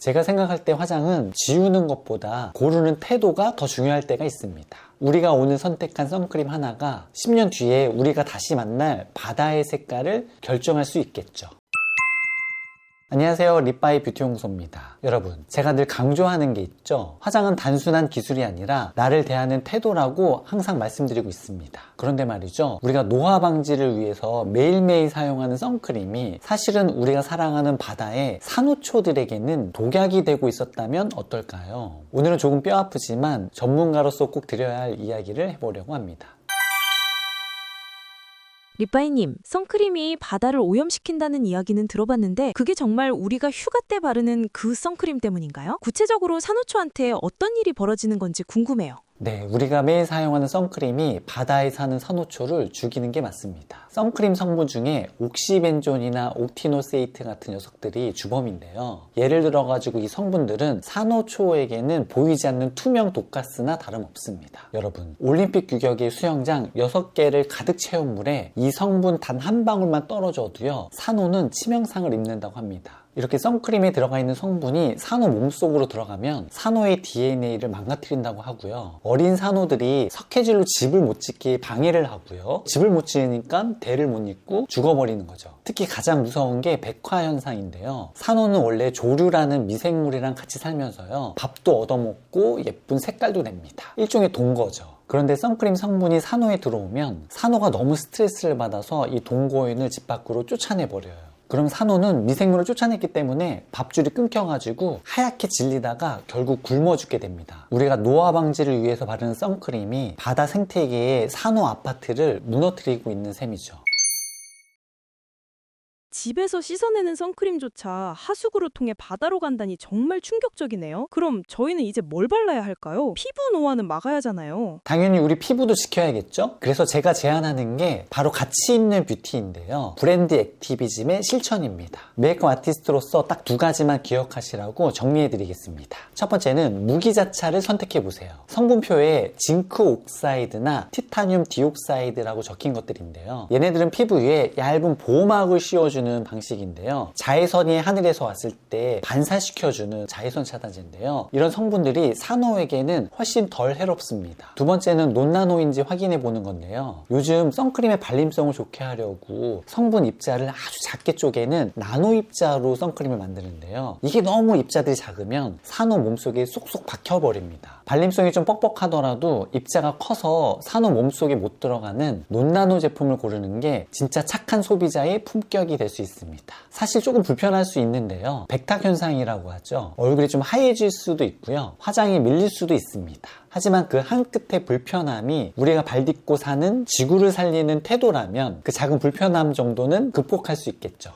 제가 생각할 때 화장은 지우는 것보다 고르는 태도가 더 중요할 때가 있습니다. 우리가 오늘 선택한 선크림 하나가 10년 뒤에 우리가 다시 만날 바다의 색깔을 결정할 수 있겠죠. 안녕하세요, 립바이 뷰티연구소입니다. 여러분, 제가 늘 강조하는 게 있죠. 화장은 단순한 기술이 아니라 나를 대하는 태도라고 항상 말씀드리고 있습니다. 그런데 말이죠, 우리가 노화 방지를 위해서 매일매일 사용하는 선크림이 사실은 우리가 사랑하는 바다의 산호초들에게는 독약이 되고 있었다면 어떨까요? 오늘은 조금 뼈 아프지만 전문가로서 꼭 드려야 할 이야기를 해보려고 합니다. 립바이님, 선크림이 바다를 오염시킨다는 이야기는 들어봤는데 그게 정말 우리가 휴가 때 바르는 그 선크림 때문인가요? 구체적으로 산호초한테 어떤 일이 벌어지는 건지 궁금해요. 네, 우리가 매일 사용하는 선크림이 바다에 사는 산호초를 죽이는 게 맞습니다. 선크림 성분 중에 옥시벤존이나 옥티노세이트 같은 녀석들이 주범인데요. 예를 들어가지고 이 성분들은 산호초에게는 보이지 않는 투명 독가스나 다름없습니다. 여러분, 올림픽 규격의 수영장 6개를 가득 채운 물에 이 성분 단 한 방울만 떨어져도요, 산호는 치명상을 입는다고 합니다. 이렇게 선크림에 들어가 있는 성분이 산호 몸속으로 들어가면 산호의 DNA를 망가뜨린다고 하고요. 어린 산호들이 석회질로 집을 못 짓게 방해를 하고요. 집을 못 지으니까 대를 못 잇고 죽어버리는 거죠. 특히 가장 무서운 게 백화 현상인데요. 산호는 원래 조류라는 미생물이랑 같이 살면서요, 밥도 얻어먹고 예쁜 색깔도 냅니다. 일종의 동거죠. 그런데 선크림 성분이 산호에 들어오면 산호가 너무 스트레스를 받아서 이 동거인을 집 밖으로 쫓아내버려요. 그럼 산호는 미생물을 쫓아냈기 때문에 밥줄이 끊겨가지고 하얗게 질리다가 결국 굶어 죽게 됩니다. 우리가 노화 방지를 위해서 바르는 선크림이 바다 생태계의 산호 아파트를 무너뜨리고 있는 셈이죠. 집에서 씻어내는 선크림조차 하수구를 통해 바다로 간다니 정말 충격적이네요. 그럼 저희는 이제 뭘 발라야 할까요? 피부 노화는 막아야 하잖아요. 당연히 우리 피부도 지켜야겠죠? 그래서 제가 제안하는 게 바로 가치 있는 뷰티인데요. 브랜드 액티비즘의 실천입니다. 메이크업 아티스트로서 딱 2가지만 기억하시라고 정리해드리겠습니다. 첫 번째는 무기자차를 선택해보세요. 성분표에 징크 옥사이드나 티타늄 디옥사이드라고 적힌 것들인데요. 얘네들은 피부 위에 얇은 보호막을 씌워주는 방식인데요. 자외선이 하늘에서 왔을 때 반사시켜주는 자외선 차단제인데요. 이런 성분들이 산호에게는 훨씬 덜 해롭습니다. 두 번째는 논나노인지 확인해 보는 건데요. 요즘 선크림의 발림성을 좋게 하려고 성분 입자를 아주 작게 쪼개는 나노 입자로 선크림을 만드는데요. 이게 너무 입자들이 작으면 산호 몸속에 쏙쏙 박혀버립니다. 발림성이 좀 뻑뻑하더라도 입자가 커서 산호 몸속에 못 들어가는 논나노 제품을 고르는 게 진짜 착한 소비자의 품격이 될 수 있습니다. 사실 조금 불편할 수 있는데요. 백탁 현상이라고 하죠. 얼굴이 좀 하얘질 수도 있고요. 화장이 밀릴 수도 있습니다. 하지만 그 한 끝의 불편함이 우리가 발딛고 사는 지구를 살리는 태도라면 그 작은 불편함 정도는 극복할 수 있겠죠.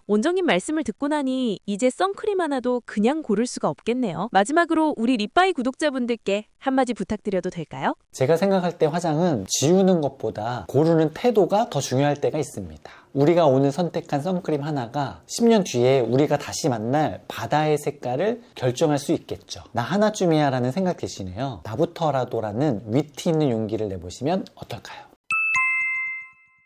원장님 말씀을 듣고 나니 이제 선크림 하나도 그냥 고를 수가 없겠네요. 마지막으로 우리 립바이 구독자분들께 한마디 부탁드려도 될까요? 제가 생각할 때 화장은 지우는 것보다 고르는 태도가 더 중요할 때가 있습니다. 우리가 오늘 선택한 선크림 하나가 10년 뒤에 우리가 다시 만날 바다의 색깔을 결정할 수 있겠죠. 나 하나쯤이야 라는 생각 대신에요, 나부터라도 라는 위트 있는 용기를 내보시면 어떨까요?